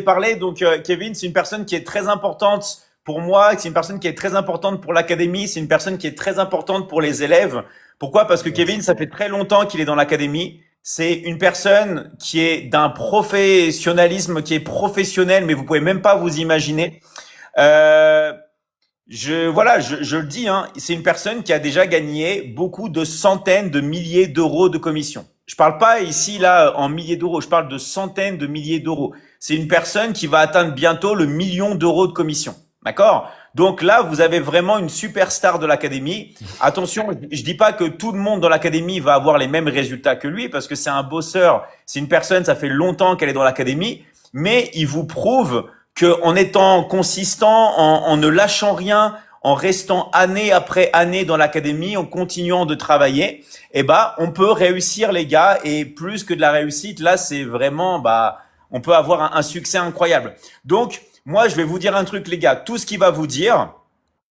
parlé, donc Kevin, c'est une personne qui est très importante pour moi, c'est une personne qui est très importante pour l'académie, c'est une personne qui est très importante pour les élèves. Pourquoi? Parce que Kevin, Merci. ça fait très longtemps qu'il est dans l'académie. C'est une personne qui est d'un professionnalisme, qui est professionnel, mais vous pouvez même pas vous imaginer. Euh, je le dis, hein, c'est une personne qui a déjà gagné beaucoup de centaines de milliers d'euros de commission. Je parle pas ici là en milliers d'euros, je parle de centaines de milliers d'euros. C'est une personne qui va atteindre bientôt le million d'euros de commission. D'accord? Donc là, vous avez vraiment une superstar de l'académie. Attention, je dis pas que tout le monde dans l'académie va avoir les mêmes résultats que lui parce que c'est un bosseur, c'est une personne, ça fait longtemps qu'elle est dans l'académie, mais il vous prouve que en étant consistant, en ne lâchant rien, en restant année après année dans l'académie, en continuant de travailler, eh ben, on peut réussir les gars et plus que de la réussite, là, c'est vraiment, bah, on peut avoir un succès incroyable. Donc, moi, je vais vous dire un truc, les gars. Tout ce qu'il va vous dire,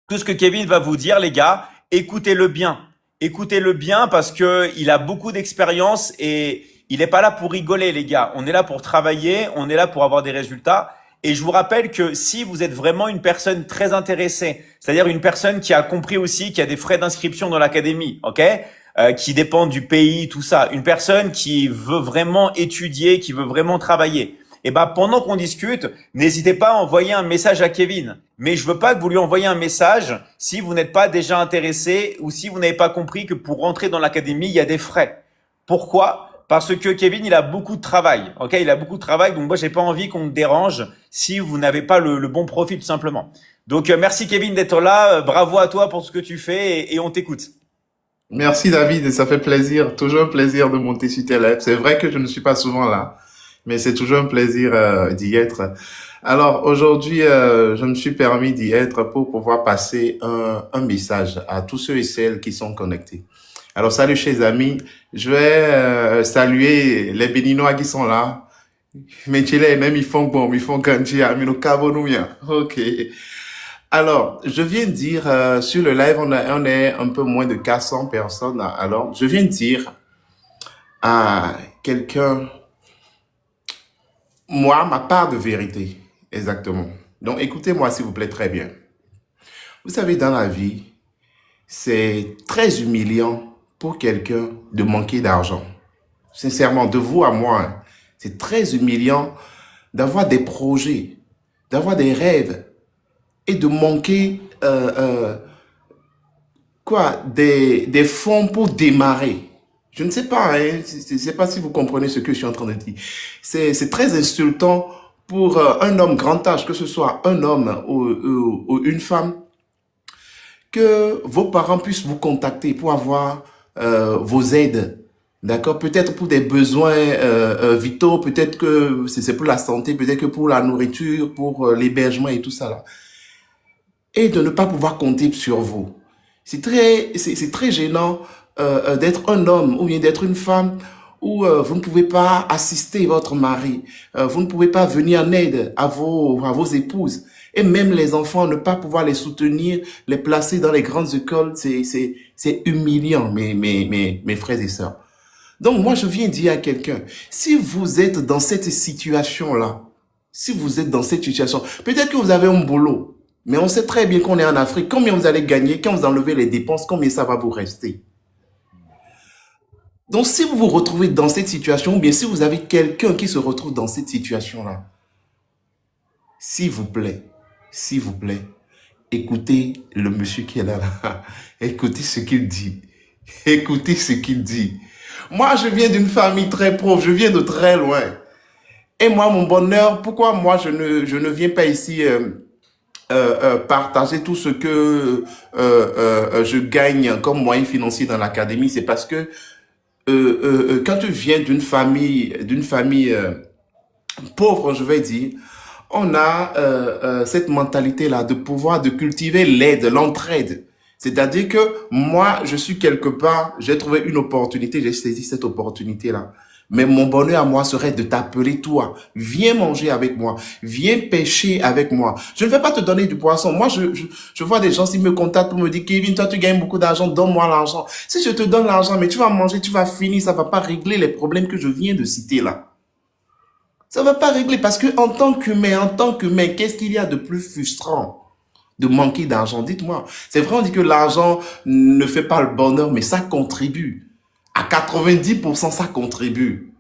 tout ce que Kevin va vous dire, les gars, écoutez-le bien. Écoutez-le bien parce que il a beaucoup d'expérience et il n'est pas là pour rigoler, les gars. On est là pour travailler, on est là pour avoir des résultats. Et je vous rappelle que si vous êtes vraiment une personne très intéressée, c'est-à-dire une personne qui a compris aussi qu'il y a des frais d'inscription dans l'académie, ok, qui dépendent du pays, tout ça, une personne qui veut vraiment étudier, qui veut vraiment travailler, et ben pendant qu'on discute, n'hésitez pas à envoyer un message à Kevin. Mais je veux pas que vous lui envoyiez un message si vous n'êtes pas déjà intéressé ou si vous n'avez pas compris que pour rentrer dans l'académie, il y a des frais. Pourquoi? Parce que Kevin, il a beaucoup de travail. Ok, il a beaucoup de travail, donc moi, j'ai pas envie qu'on me dérange si vous n'avez pas le bon profil, tout simplement. Donc, merci Kevin d'être là. Bravo à toi pour ce que tu fais et on t'écoute. Merci David, ça fait plaisir, toujours un plaisir de monter sur tes lèvres. C'est vrai que je ne suis pas souvent là, mais c'est toujours un plaisir d'y être. Alors aujourd'hui, je me suis permis d'y être pour pouvoir passer un message à tous ceux et celles qui sont connectés. Alors salut chers amis, je vais saluer les Béninois qui sont là. Mais tu les même ils font bon, ils font kanji, amino kabonoumia. Ok. Alors, je viens de dire, sur le live, on est un peu moins de 400 personnes. Alors, je viens de dire à quelqu'un, moi, ma part de vérité, exactement. Donc, écoutez-moi, s'il vous plaît, très bien. Vous savez, dans la vie, c'est très humiliant pour quelqu'un de manquer d'argent. Sincèrement, de vous à moi, hein, c'est très humiliant d'avoir des projets, d'avoir des rêves et de manquer des fonds pour démarrer. Je ne sais pas, hein, je ne sais pas si vous comprenez ce que je suis en train de dire. C'est très insultant pour un homme grand âge, que ce soit un homme ou une femme, que vos parents puissent vous contacter pour avoir vos aides. D'accord? Peut-être pour des besoins vitaux, peut-être que c'est pour la santé, peut-être que pour la nourriture, pour l'hébergement et tout ça là. Et de ne pas pouvoir compter sur vous. C'est très gênant d'être un homme ou bien d'être une femme où vous ne pouvez pas assister votre mari, vous ne pouvez pas venir en aide à vos épouses. Et même les enfants, ne pas pouvoir les soutenir, les placer dans les grandes écoles, c'est humiliant, mes frères et sœurs. Donc moi, je viens dire à quelqu'un, si vous êtes dans cette situation-là, si vous êtes dans cette situation, peut-être que vous avez un boulot, mais on sait très bien qu'on est en Afrique. Combien vous allez gagner, quand vous enlevez les dépenses, combien ça va vous rester? Donc si vous vous retrouvez dans cette situation, ou bien si vous avez quelqu'un qui se retrouve dans cette situation-là, s'il vous plaît, s'il vous plaît, écoutez le monsieur qui est là. Écoutez ce qu'il dit. Écoutez ce qu'il dit. Moi, je viens d'une famille très pauvre, je viens de très loin. Et moi, mon bonheur, pourquoi moi je ne viens pas ici partager tout ce que je gagne comme moyen financier dans l'académie, c'est parce que quand tu viens d'une famille pauvre, je vais dire, on a cette mentalité-là de pouvoir de cultiver l'aide, l'entraide. C'est-à-dire que moi, je suis quelque part, j'ai trouvé une opportunité, j'ai saisi cette opportunité-là. Mais mon bonheur à moi serait de t'appeler toi. Viens manger avec moi. Viens pêcher avec moi. Je ne vais pas te donner du poisson. Moi, je vois des gens qui me contactent pour me dire, Kevin, toi, tu gagnes beaucoup d'argent, donne-moi l'argent. Si je te donne l'argent, mais tu vas manger, tu vas finir, ça va pas régler les problèmes que je viens de citer là. Ça ne va pas régler parce que en tant qu'humain, qu'est-ce qu'il y a de plus frustrant de manquer d'argent? Dites-moi. C'est vrai, on dit que l'argent ne fait pas le bonheur, mais ça contribue. À 90%, ça contribue.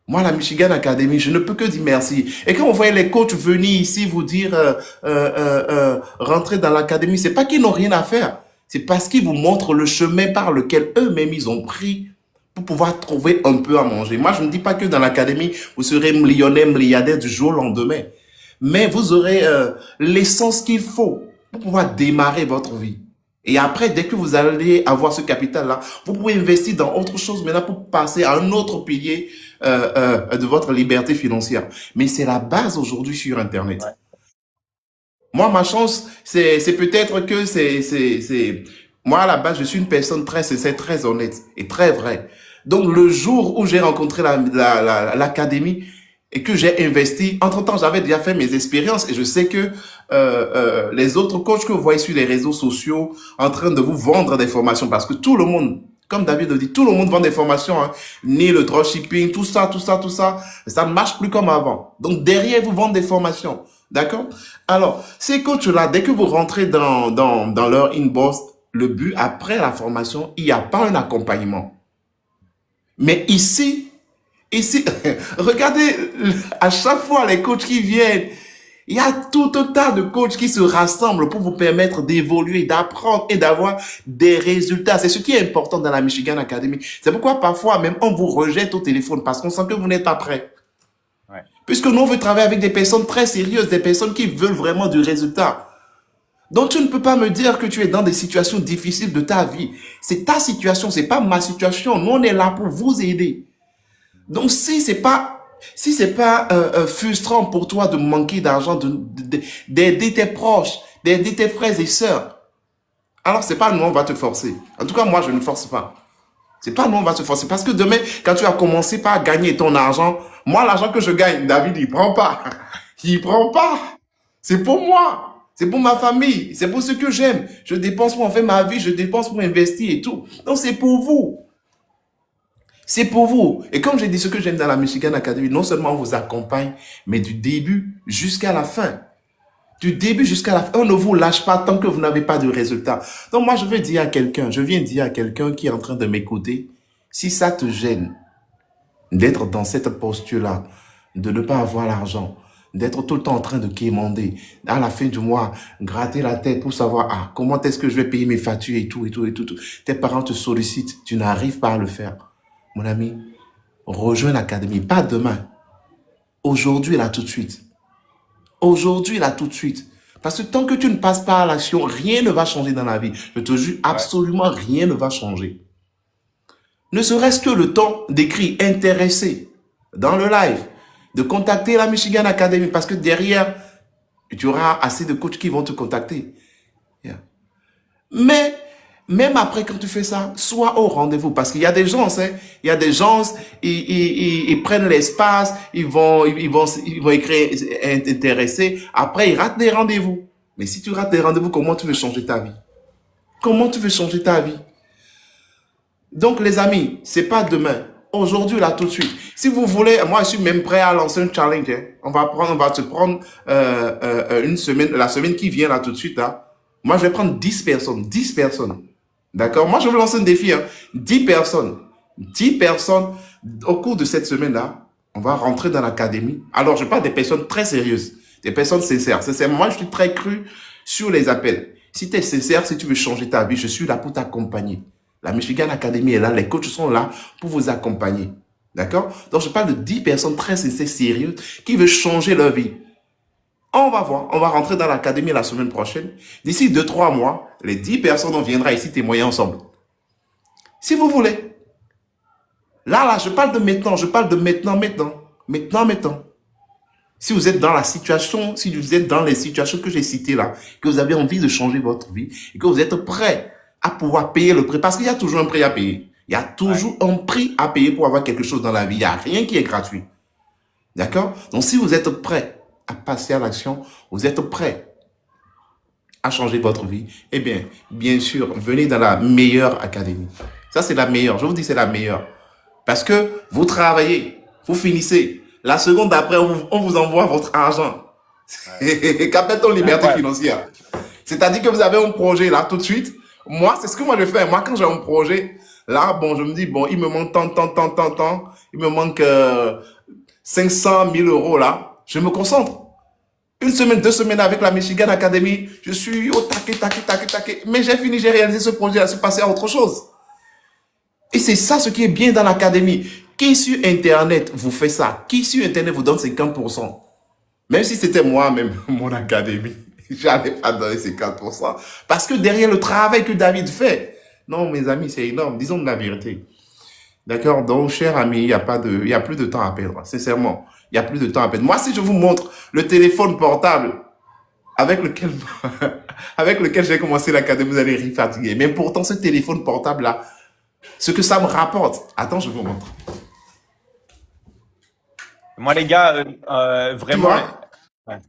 Moi, la Michigan Academy, je ne peux que dire merci. Et quand on voyait les coachs venir ici vous dire rentrer dans l'académie, c'est pas qu'ils n'ont rien à faire. C'est parce qu'ils vous montrent le chemin par lequel eux-mêmes ils ont pris pour pouvoir trouver un peu à manger. Moi, je ne dis pas que dans l'académie, vous serez millionnaire, milliardaire du jour au lendemain. Mais vous aurez l'essence qu'il faut pour pouvoir démarrer votre vie. Et après, dès que vous allez avoir ce capital-là, vous pouvez investir dans autre chose maintenant pour passer à un autre pilier de votre liberté financière. Mais c'est la base aujourd'hui sur Internet. Ouais. Moi, ma chance, c'est peut-être que moi, à la base, je suis une personne très sincère, très honnête et très vraie. Donc, le jour où j'ai rencontré l'académie et que j'ai investi, entre-temps, j'avais déjà fait mes expériences et je sais que les autres coachs que vous voyez sur les réseaux sociaux en train de vous vendre des formations, parce que tout le monde, comme David le dit, tout le monde vend des formations, hein, ni le dropshipping, tout ça, ça ne marche plus comme avant. Donc, derrière, vous vendez des formations. D'accord? Alors, ces coachs-là, dès que vous rentrez dans leur inbox, le but, après la formation, il n'y a pas un accompagnement. Mais ici, regardez, à chaque fois, les coachs qui viennent, il y a tout un tas de coachs qui se rassemblent pour vous permettre d'évoluer, d'apprendre et d'avoir des résultats. C'est ce qui est important dans la Michigan Academy. C'est pourquoi parfois, même, on vous rejette au téléphone parce qu'on sent que vous n'êtes pas prêt. Ouais. Puisque nous, on veut travailler avec des personnes très sérieuses, des personnes qui veulent vraiment du résultat. Donc, tu ne peux pas me dire que tu es dans des situations difficiles de ta vie. C'est ta situation, c'est pas ma situation. Nous, on est là pour vous aider. Donc, si c'est pas frustrant pour toi de manquer d'argent, d'aider tes proches, d'aider tes frères et sœurs, alors c'est pas nous, on va te forcer. En tout cas, moi, je ne force pas. C'est pas nous, on va te forcer. Parce que demain, quand tu as commencé par gagner ton argent, moi, l'argent que je gagne, David, il prend pas. Il prend pas. C'est pour moi. C'est pour ma famille. C'est pour ce que j'aime. Je dépense pour en faire ma vie. Je dépense pour investir et tout. Donc, c'est pour vous. C'est pour vous. Et comme j'ai dit, ce que j'aime dans la Michigan Academy, non seulement on vous accompagne, mais du début jusqu'à la fin. Du début jusqu'à la fin. On ne vous lâche pas tant que vous n'avez pas de résultat. Donc moi, je viens dire à quelqu'un qui est en train de m'écouter, si ça te gêne d'être dans cette posture-là, de ne pas avoir l'argent, d'être tout le temps en train de quémander, à la fin du mois, gratter la tête pour savoir, comment est-ce que je vais payer mes factures et tout. Tes parents te sollicitent, tu n'arrives pas à le faire. Mon ami, rejoins l'académie, pas demain. Aujourd'hui, là, tout de suite. Aujourd'hui, là, tout de suite. Parce que tant que tu ne passes pas à l'action, rien ne va changer dans la vie. Je te jure, absolument rien ne va changer. Ne serait-ce que le temps d'écrire intéressé dans le live, de contacter la Michigan Academy, parce que derrière, tu auras assez de coachs qui vont te contacter. Yeah. Mais, même après, quand tu fais ça, sois au rendez-vous. Parce qu'il y a des gens, ils prennent l'espace, ils vont écrire intéressé. Après, ils ratent des rendez-vous. Mais si tu rates des rendez-vous, comment tu veux changer ta vie? Comment tu veux changer ta vie? Donc, les amis, c'est pas demain. Aujourd'hui, là, tout de suite. Si vous voulez, moi, je suis même prêt à lancer un challenge. Hein. On va se prendre une semaine, la semaine qui vient, là, tout de suite, là. Moi, je vais prendre 10 personnes. D'accord? Moi, je vais lancer un défi. Hein. 10 personnes. 10 personnes. Au cours de cette semaine-là, on va rentrer dans l'académie. Alors, je parle des personnes très sérieuses. Des personnes sincères. Sincèrement, moi, je suis très cru sur les appels. Si tu es sincère, si tu veux changer ta vie, je suis là pour t'accompagner. La Michigan Academy est là. Les coachs sont là pour vous accompagner. D'accord? Donc, je parle de 10 personnes très sincères, sérieuses, qui veulent changer leur vie. On va voir. On va rentrer dans l'académie la semaine prochaine. D'ici 2-3 mois, les 10 personnes, on viendra ici témoigner ensemble. Si vous voulez. Là, je parle de maintenant. Je parle de maintenant. Maintenant. Si vous êtes dans la situation, si vous êtes dans les situations que j'ai citées là, que vous avez envie de changer votre vie et que vous êtes prêt à pouvoir payer le prix, parce qu'il y a toujours un prix à payer. Il y a toujours un prix à payer pour avoir quelque chose dans la vie. Il n'y a rien qui est gratuit. D'accord? Donc, si vous êtes prêt à passer à l'action, vous êtes prêt à changer votre vie, eh bien sûr, venez dans la meilleure académie. Ça, c'est la meilleure. Je vous dis, c'est la meilleure. Parce que vous travaillez, vous finissez. La seconde d'après, on vous envoie votre argent. Captain liberté Incroyable. financière. C'est-à-dire que vous avez un projet là tout de suite. Moi, c'est ce que moi je fais. Moi, quand j'ai un projet, là, bon, je me dis, bon, il me manque tant. Il me manque 500 000 euros là. Je me concentre. Une semaine, 2 semaines avec la Michigan Academy, je suis au taquet. Mais j'ai fini, j'ai réalisé ce projet là, c'est passé à autre chose. Et c'est ça ce qui est bien dans l'académie. Qui sur Internet vous fait ça? Qui sur Internet vous donne 50%? Même si c'était moi-même, mon académie, j'allais pas donner 50%. Parce que derrière le travail que David fait, non, mes amis, c'est énorme. Disons de la vérité. D'accord? Donc, cher ami, il y a plus de temps à perdre. Sincèrement, il y a plus de temps à perdre. Moi, si je vous montre le téléphone portable avec lequel, avec lequel j'ai commencé l'académie, vous allez rire fatigué. Mais pourtant, ce téléphone portable-là, ce que ça me rapporte. Attends, je vous montre. Moi, les gars, Tu vraiment. vois? Ouais.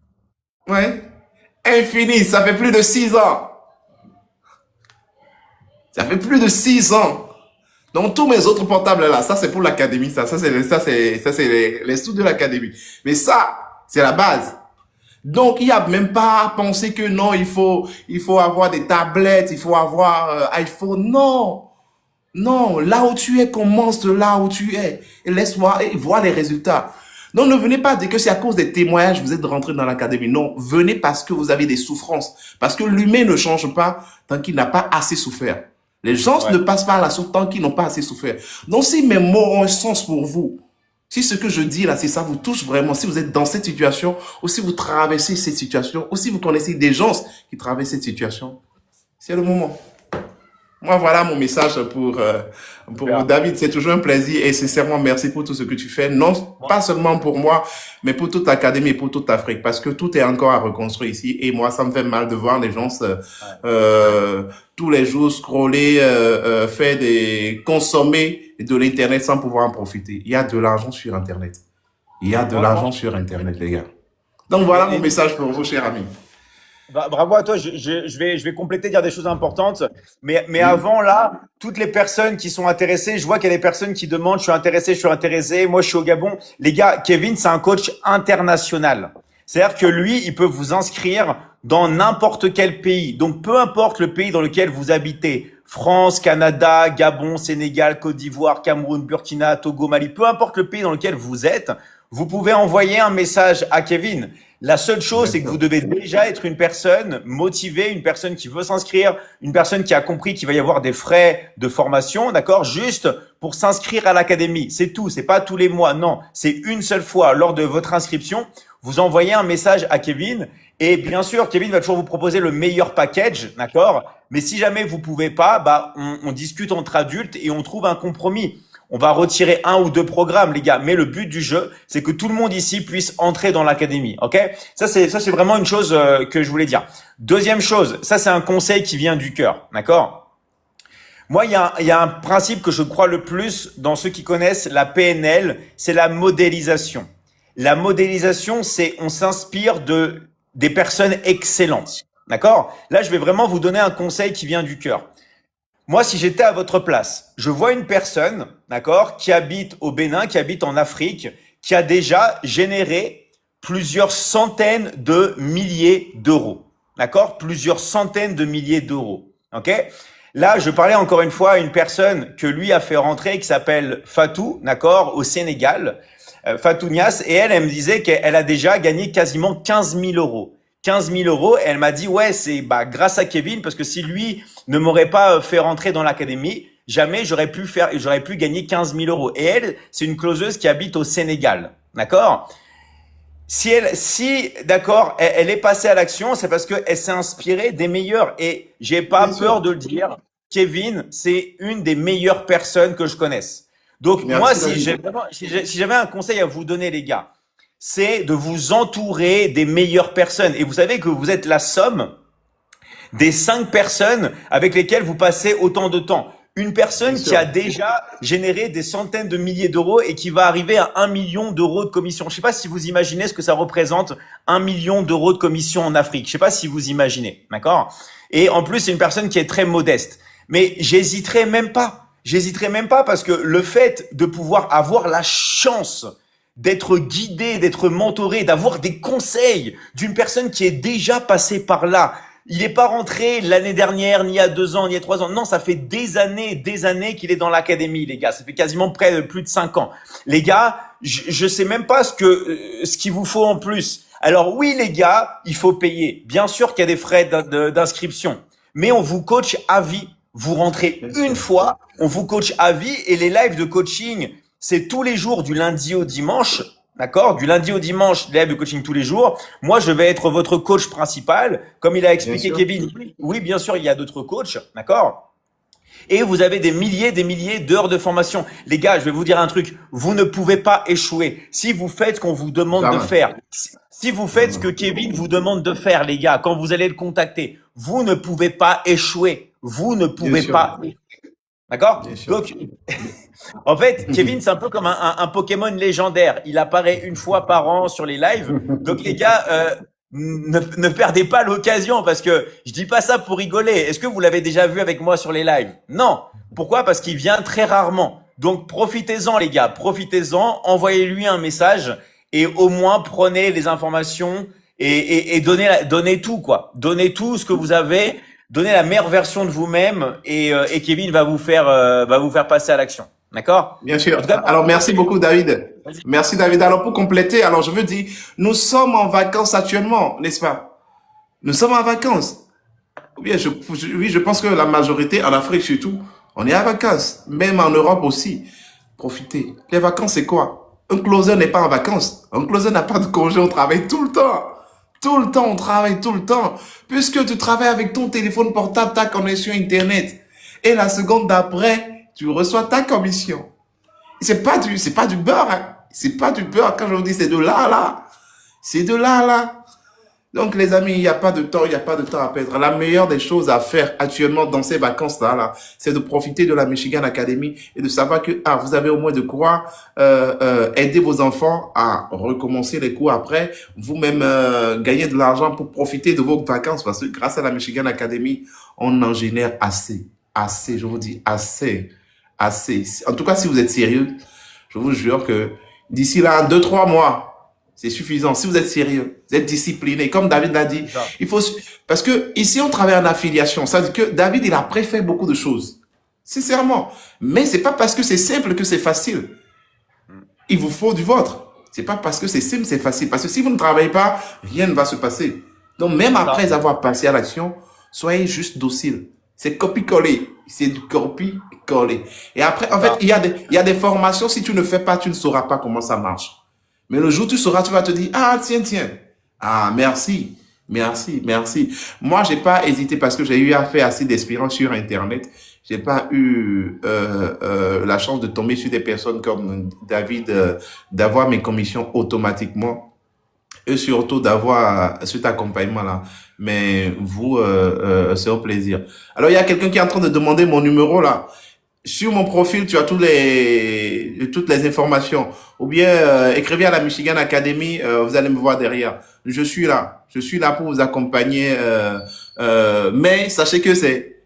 Ouais. Infini, ça fait plus de 6 ans. Ça fait plus de 6 ans. Donc, tous mes autres portables là, ça c'est pour l'académie, ça c'est les sous de l'académie. Mais ça, c'est la base. Donc, il n'y a même pas à penser que non, il faut avoir des tablettes, il faut avoir iPhone. Non. Non, là où tu es, commence de là où tu es. Et laisse-moi voir les résultats. Donc, ne venez pas dire que c'est à cause des témoignages que vous êtes rentré dans l'académie. Non, venez parce que vous avez des souffrances. Parce que l'humain ne change pas tant qu'il n'a pas assez souffert. Les gens Ouais. ne passent pas à la souffrance tant qu'ils n'ont pas assez souffert. Donc, si mes mots ont un sens pour vous, si ce que je dis là, si ça vous touche vraiment, si vous êtes dans cette situation, ou si vous traversez cette situation, ou si vous connaissez des gens qui traversent cette situation, c'est le moment. Moi, voilà mon message pour Super. David. C'est toujours un plaisir et sincèrement, merci pour tout ce que tu fais. Non, pas seulement pour moi, mais pour toute l'Académie et pour toute l'Afrique. Parce que tout est encore à reconstruire ici. Et moi, ça me fait mal de voir les gens tous les jours scroller, faire consommer de l'Internet sans pouvoir en profiter. Il y a de l'argent sur Internet. Il y a de l'argent Franchement. sur Internet, les gars. Donc voilà mon Et message pour vous, chers amis. bravo à toi. Je vais compléter, dire des choses importantes. Mais Oui, avant là, toutes les personnes qui sont intéressées, je vois qu'il y a des personnes qui demandent, je suis intéressé, je suis intéressé. Moi, je suis au Gabon. Les gars, Kevin, c'est un coach international. C'est-à-dire que lui, il peut vous inscrire dans n'importe quel pays. Donc, peu importe le pays dans lequel vous habitez. France, Canada, Gabon, Sénégal, Côte d'Ivoire, Cameroun, Burkina, Togo, Mali, peu importe le pays dans lequel vous êtes, vous pouvez envoyer un message à Kevin. La seule chose, c'est que vous exactement. devez déjà être une personne motivée, une personne qui veut s'inscrire, une personne qui a compris qu'il va y avoir des frais de formation, d'accord? Juste pour s'inscrire à l'académie. C'est tout. C'est pas tous les mois. Non. C'est une seule fois lors de votre inscription. Vous envoyez un message à Kevin. Et bien sûr, Kevin va toujours vous proposer le meilleur package, d'accord? Mais si jamais vous pouvez pas, bah, on discute entre adultes et on trouve un compromis. On va retirer 1 ou 2 programmes, les gars. Mais le but du jeu, c'est que tout le monde ici puisse entrer dans l'académie. Ok? Ça, c'est vraiment une chose que je voulais dire. Deuxième chose, ça, c'est un conseil qui vient du cœur. D'accord? Moi, il y a un principe que je crois le plus dans ceux qui connaissent la PNL, c'est la modélisation. La modélisation, c'est on s'inspire des personnes excellentes. D'accord? Là, je vais vraiment vous donner un conseil qui vient du cœur. Moi, si j'étais à votre place, je vois une personne, d'accord, qui habite au Bénin, qui habite en Afrique, qui a déjà généré plusieurs centaines de milliers d'euros. D'accord? Plusieurs centaines de milliers d'euros. OK? Là, je parlais encore une fois à une personne que lui a fait rentrer, qui s'appelle Fatou, d'accord, au Sénégal, Fatou Niasse, et elle me disait qu'elle a déjà gagné quasiment 15 000 euros. 15 000 euros, et elle m'a dit, ouais, c'est bah, grâce à Kevin, parce que si lui ne m'aurait pas fait rentrer dans l'académie, jamais j'aurais pu gagner 15 000 euros. Et elle, c'est une closeuse qui habite au Sénégal. D'accord? Si, d'accord, elle est passée à l'action, c'est parce qu'elle s'est inspirée des meilleurs. Et j'ai pas Bien peur sûr. de le dire. Kevin, c'est une des meilleures personnes que je connaisse. Donc, moi, Merci, David. si j'avais un conseil à vous donner, les gars, c'est de vous entourer des meilleures personnes. Et vous savez que vous êtes la somme des 5 personnes avec lesquelles vous passez autant de temps. Une Bien personne qui a sûr. déjà généré des centaines de milliers d'euros et qui va arriver à 1 million d'euros de commission. Je ne sais pas si vous imaginez ce que ça représente, 1 million d'euros de commission en Afrique. Je ne sais pas si vous imaginez, d'accord? Et en plus, c'est une personne qui est très modeste. Mais j'hésiterai même pas. J'hésiterai même pas parce que le fait de pouvoir avoir la chance d'être guidé, d'être mentoré, d'avoir des conseils d'une personne qui est déjà passée par là. Il n'est pas rentré l'année dernière, ni il y a 2 ans, ni il y a 3 ans. Non, ça fait des années qu'il est dans l'académie, les gars. Ça fait quasiment près de plus de 5 ans. Les gars, je sais même pas ce qu'il vous faut en plus. Alors oui, les gars, il faut payer. Bien sûr qu'il y a des frais d'inscription, mais on vous coach à vie. Vous rentrez Bien une sûr. fois, on vous coach à vie et les lives de coaching, c'est tous les jours du lundi au dimanche. D'accord? Du lundi au dimanche, live de coaching tous les jours. Moi, je vais être votre coach principal. Comme il a Bien expliqué sûr. Kevin, oui, bien sûr, il y a d'autres coachs. D'accord? Et vous avez des milliers d'heures de formation. Les gars, je vais vous dire un truc. Vous ne pouvez pas échouer. Si vous faites ce qu'on vous demande de Jamais. faire, si vous faites ce que Kevin vous demande de faire, les gars, quand vous allez le contacter, vous ne pouvez pas échouer. Vous ne Bien pouvez sûr. pas. D'accord? Bien sûr. Donc, en fait, Kevin, c'est un peu comme un Pokémon légendaire. Il apparaît une fois par an sur les lives. Donc, les gars, ne perdez pas l'occasion parce que je dis pas ça pour rigoler. Est-ce que vous l'avez déjà vu avec moi sur les lives? Non. Pourquoi? Parce qu'il vient très rarement. Donc, profitez-en, les gars. Profitez-en. Envoyez-lui un message et au moins prenez les informations et donnez tout, quoi. Donnez tout ce que vous avez. Donnez la meilleure version de vous-même et Kevin va vous faire passer à l'action. D'accord? Bien En sûr. tout cas, Alors, merci beaucoup, David. vas-y. Merci, David. Alors, pour compléter, alors, je veux dire, nous sommes en vacances actuellement, n'est-ce pas? Nous sommes en vacances. Ou bien, oui, je pense que la majorité, en Afrique surtout, on est en vacances. Même en Europe aussi. Profitez. Les vacances, c'est quoi? Un closer n'est pas en vacances. Un closer n'a pas de congé, on travaille tout le temps. Tout le temps, on travaille tout le temps. Puisque tu travailles avec ton téléphone portable, ta connexion Internet. Et la seconde d'après, tu reçois ta commission. C'est pas du beurre, hein. C'est pas du beurre. Quand je vous dis c'est de là, là. C'est de là, là. Donc, les amis, il n'y a pas de temps, il n'y a pas de temps à perdre. La meilleure des choses à faire actuellement dans ces vacances-là, là, c'est de profiter de la Michigan Academy et de savoir que, vous avez au moins de quoi, aider vos enfants à recommencer les cours après, vous-même, gagner de l'argent pour profiter de vos vacances parce que grâce à la Michigan Academy, on en génère assez. Assez, je vous dis, assez. Assez. En tout cas, si vous êtes sérieux, je vous jure que d'ici là, 2, 3 mois, c'est suffisant. Si vous êtes sérieux, vous êtes discipliné, comme David l'a dit, Ça. il faut, parce que ici, on travaille en affiliation. Ça veut dire que David, il a préféré beaucoup de choses. Sincèrement. Mais c'est pas parce que c'est simple que c'est facile. Il vous faut du vôtre. C'est pas parce que c'est simple, c'est facile. Parce que si vous ne travaillez pas, rien ne va se passer. Donc, même Ça. après avoir passé à l'action, soyez juste docile. C'est copie-coller. C'est du copie-coller. Et après, en fait, Ça. il y a des formations. Si tu ne fais pas, tu ne sauras pas comment ça marche. Mais le jour où tu sauras, tu vas te dire, tiens. Ah, merci. Merci, merci. Moi, j'ai pas hésité parce que j'ai eu à faire assez d'expériences sur Internet. J'ai pas eu la chance de tomber sur des personnes comme David, d'avoir mes commissions automatiquement et surtout d'avoir cet accompagnement-là. Mais vous, c'est au plaisir. Alors, il y a quelqu'un qui est en train de demander mon numéro là. Sur mon profil, tu as toutes les informations. Ou bien, écrivez à la Michigan Academy, vous allez me voir derrière. Je suis là. Je suis là pour vous accompagner. Mais sachez que c'est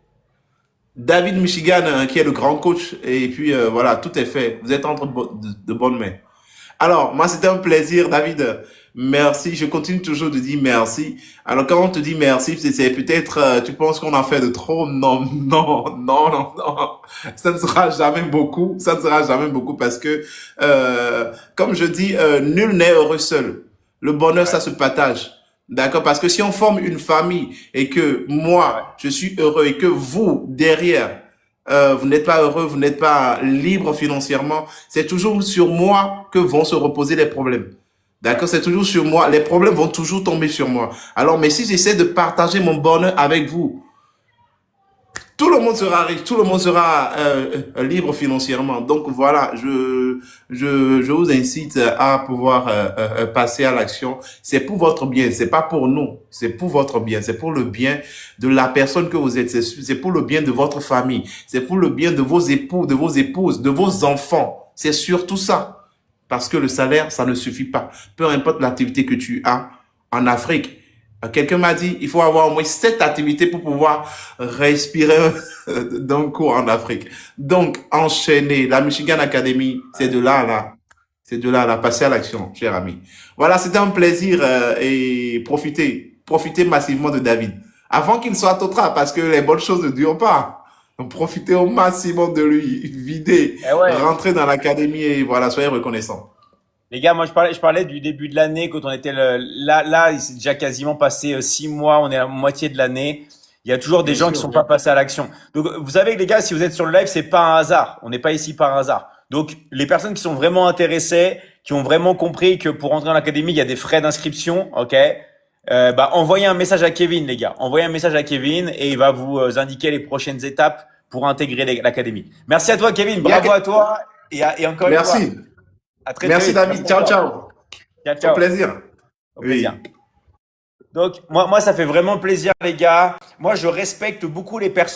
David Michigan qui est le grand coach. Et puis, voilà, tout est fait. Vous êtes entre de bonnes mains. Alors, moi, c'était un plaisir, David. Merci. Je continue toujours de dire merci. Alors, quand on te dit merci, c'est peut-être, tu penses qu'on en fait de trop. Non, non, non, non, non. Ça ne sera jamais beaucoup. Ça ne sera jamais beaucoup parce que, comme je dis, nul n'est heureux seul. Le bonheur, ça se partage. D'accord? Parce que si on forme une famille et que moi, je suis heureux et que vous, derrière, vous n'êtes pas heureux, vous n'êtes pas libre financièrement, c'est toujours sur moi que vont se reposer les problèmes. D'accord? C'est toujours sur moi. Les problèmes vont toujours tomber sur moi. Alors, mais si j'essaie de partager mon bonheur avec vous, tout le monde sera riche, tout le monde sera libre financièrement. Donc voilà, je vous incite à pouvoir passer à l'action. C'est pour votre bien, c'est pas pour nous, c'est pour votre bien, c'est pour le bien de la personne que vous êtes, c'est pour le bien de votre famille, c'est pour le bien de vos époux, de vos épouses, de vos enfants. C'est surtout ça. Parce que le salaire, ça ne suffit pas. Peu importe l'activité que tu as en Afrique. Quelqu'un m'a dit, il faut avoir au moins 7 activités pour pouvoir respirer d'un coup en Afrique. Donc, enchaîner. La Michigan Academy, c'est de là à là. C'est de là à passer à l'action, cher ami. Voilà, c'était un plaisir et profitez massivement de David. Avant qu'il soit trop tard, parce que les bonnes choses ne durent pas. Donc, profitez au maximum de lui, videz, Eh ouais. rentrez dans l'académie et voilà, soyez reconnaissants. Les gars, moi je parlais du début de l'année quand on était là, il s'est déjà quasiment passé 6 mois, on est à la moitié de l'année. Il y a toujours des Bien gens qui sûr. sont pas passés à l'action. Donc vous savez que les gars, si vous êtes sur le live, c'est pas un hasard. On n'est pas ici par hasard. Donc les personnes qui sont vraiment intéressées, qui ont vraiment compris que pour entrer dans l'académie, il y a des frais d'inscription, ok? Bah envoyez un message à Kevin, les gars. Envoyez un message à Kevin et il va vous indiquer les prochaines étapes pour intégrer l'académie. Merci à toi, Kevin. Il y a que- Bravo à toi et encore une fois, Merci. à très très Merci, vite. David. Merci Ciao, encore. ciao. Ciao, Au ciao. plaisir. Au plaisir. Oui. Donc, moi, ça fait vraiment plaisir, les gars. Moi, je respecte beaucoup les personnes